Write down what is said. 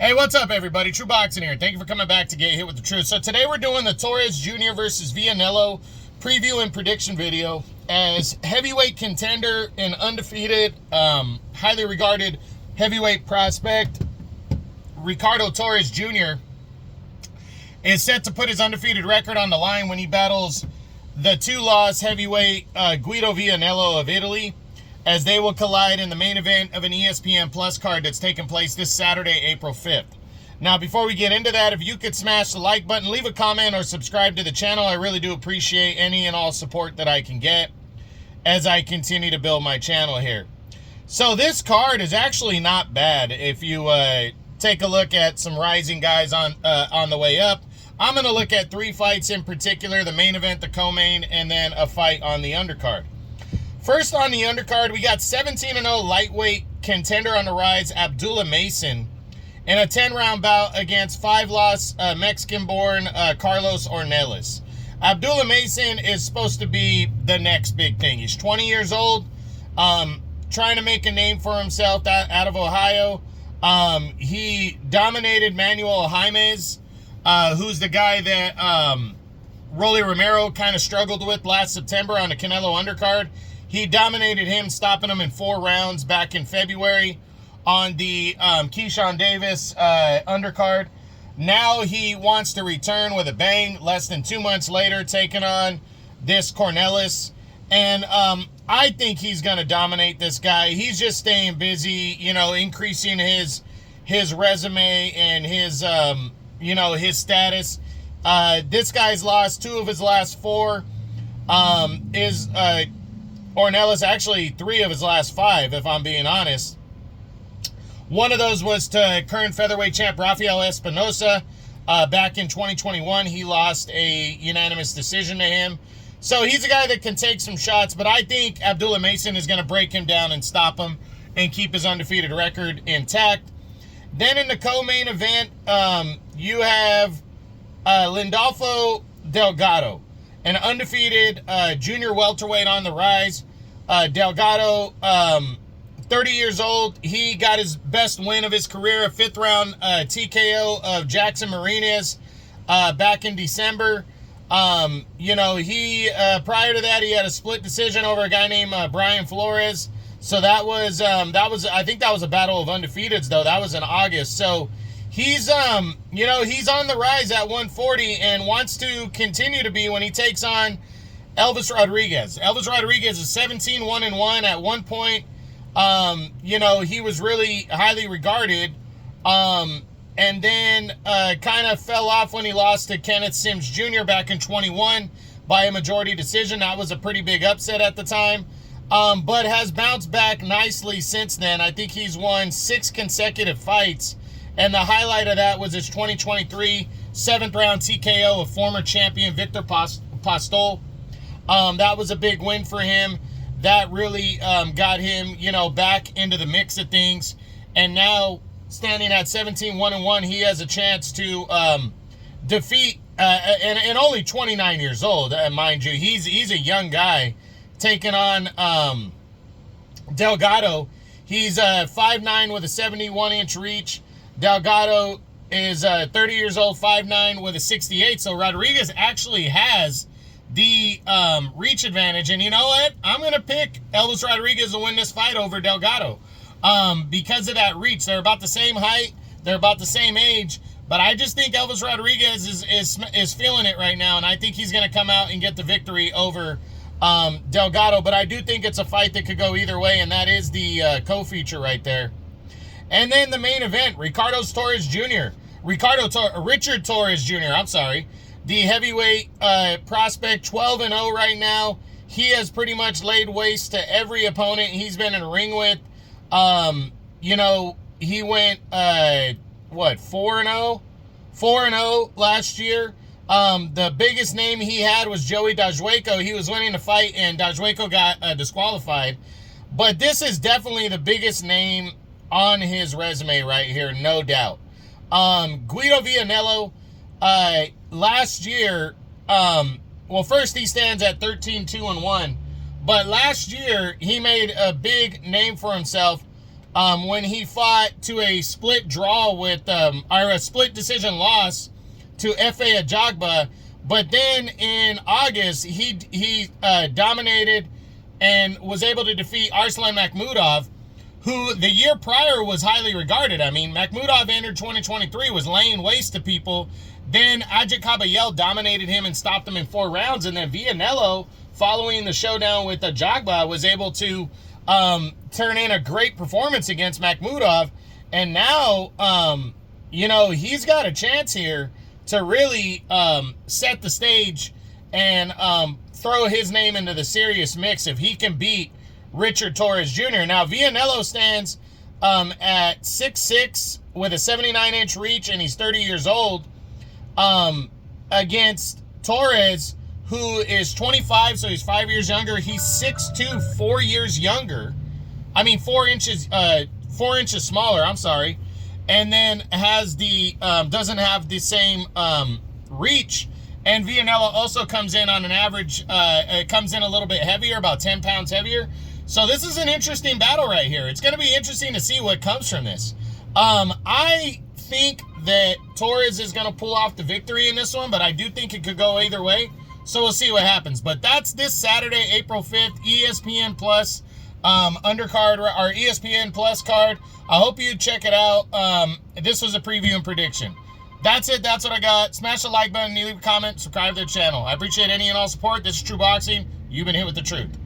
Hey, what's up, everybody? True Boxing here. Thank you for coming back to Get Hit with the Truth. So today we're doing the Torrez Jr. versus Vianello preview and prediction video. As heavyweight contender and undefeated, highly regarded heavyweight prospect, Ricardo Torrez Jr. is set to put his undefeated record on the line when he battles the two-loss heavyweight Guido Vianello of Italy, as they will collide in the main event of an ESPN Plus card that's taking place this Saturday, April 5th. Now, before we get into that, if you could smash the like button, leave a comment, or subscribe to the channel, I really do appreciate any and all support that I can get as I continue to build my channel here. So this card is actually not bad if you take a look at some rising guys on the way up. I'm going to look at three fights in particular: the main event, the co-main, and then a fight on the undercard. First on the undercard, we got 17-0 lightweight contender on the rise, Abdullah Mason, in a 10-round bout against 5-loss Mexican-born Carlos Ornelas. Abdullah Mason is supposed to be the next big thing. He's 20 years old, trying to make a name for himself out of Ohio. He dominated Manuel Jaimes, who's the guy that Rolly Romero kind of struggled with last September on the Canelo undercard. He dominated him, stopping him in 4 rounds back in February on the Keyshawn Davis undercard. Now he wants to return with a bang less than 2 months later, taking on this Cornelis. And I think he's going to dominate this guy. He's just staying busy, increasing his resume and his, his status. This guy's lost 2 of his last 4. Ornelas actually 3 of his last 5, if I'm being honest. One of those was to current featherweight champ Rafael Espinosa back in 2021. He lost a unanimous decision to him. So he's a guy that can take some shots, but I think Abdullah Mason is going to break him down and stop him and keep his undefeated record intact. Then in the co-main event, you have Lindolfo Delgado, an undefeated junior welterweight on the rise. Delgado, 30 years old. He got his best win of his career, a 5th round TKO of Jackson Marinez back in December. He prior to that, he had a split decision over a guy named Brian Flores. So that was I think that was a battle of undefeateds, though. That was in August. So he's he's on the rise at 140 and wants to continue to be when he takes on Elvis Rodriguez. Elvis Rodriguez is 17-1-1 at one point. He was really highly regarded. And then kind of fell off when he lost to Kenneth Sims Jr. back in 21 by a majority decision. That was a pretty big upset at the time. But has bounced back nicely since then. I think he's won 6 consecutive fights. And the highlight of that was his 2023 7th round TKO of former champion Victor Postol. That was a big win for him. That really got him, back into the mix of things. And now, standing at 17-1-1, he has a chance to defeat, and only 29 years old, mind you. He's a young guy taking on Delgado. He's 5'9" with a 71-inch reach. Delgado is 30 years old, 5'9", with a 68. So Rodriguez actually has the reach advantage. And you know what? I'm going to pick Elvis Rodriguez to win this fight over Delgado because of that reach. They're about the same height. They're about the same age. But I just think Elvis Rodriguez is feeling it right now. And I think he's going to come out and get the victory over Delgado. But I do think it's a fight that could go either way. And that is the co-feature right there. And then the main event, Richard Torrez Jr., I'm sorry, the heavyweight prospect, 12-0 right now. He has pretty much laid waste to every opponent he's been in a ring with. He went, 4-0? 4-0 last year. The biggest name he had was Joey Dajwaco. He was winning the fight, and Dajwaco got disqualified. But this is definitely the biggest name on his resume right here, no doubt. Guido Vianello, last year, first he stands at 13-2-1, but last year he made a big name for himself when he fought to a split draw with, or a split decision loss to Efe Ajagba. But then in August, he dominated and was able to defeat Arslan Makhmudov, who the year prior was highly regarded. I mean, Makhmudov entered 2023, was laying waste to people. Then Ajit Kabayel dominated him and stopped him in 4 rounds. And then Vianello, following the showdown with Ajagba, was able to turn in a great performance against Makhmudov. And now, you know, he's got a chance here to really set the stage and throw his name into the serious mix if he can beat Richard Torrez Jr. Now, Vianello stands at 6'6" with a 79-inch reach, and he's 30 years old, against Torrez, who is 25, so he's 5 years younger. He's 6'2", 4 years younger. I mean, 4 inches smaller, I'm sorry. And then has the, doesn't have the same reach. And Vianello also comes in on an average, comes in a little bit heavier, about 10 pounds heavier. So this is an interesting battle right here. It's going to be interesting to see what comes from this. I think that Torrez is going to pull off the victory in this one, but I do think it could go either way. So we'll see what happens. But that's this Saturday, April 5th, ESPN Plus undercard, or ESPN Plus card. I hope you check it out. This was a preview and prediction. That's it. That's what I got. Smash the like button, leave a comment, subscribe to the channel. I appreciate any and all support. This is True Boxing. You've been hit with the truth.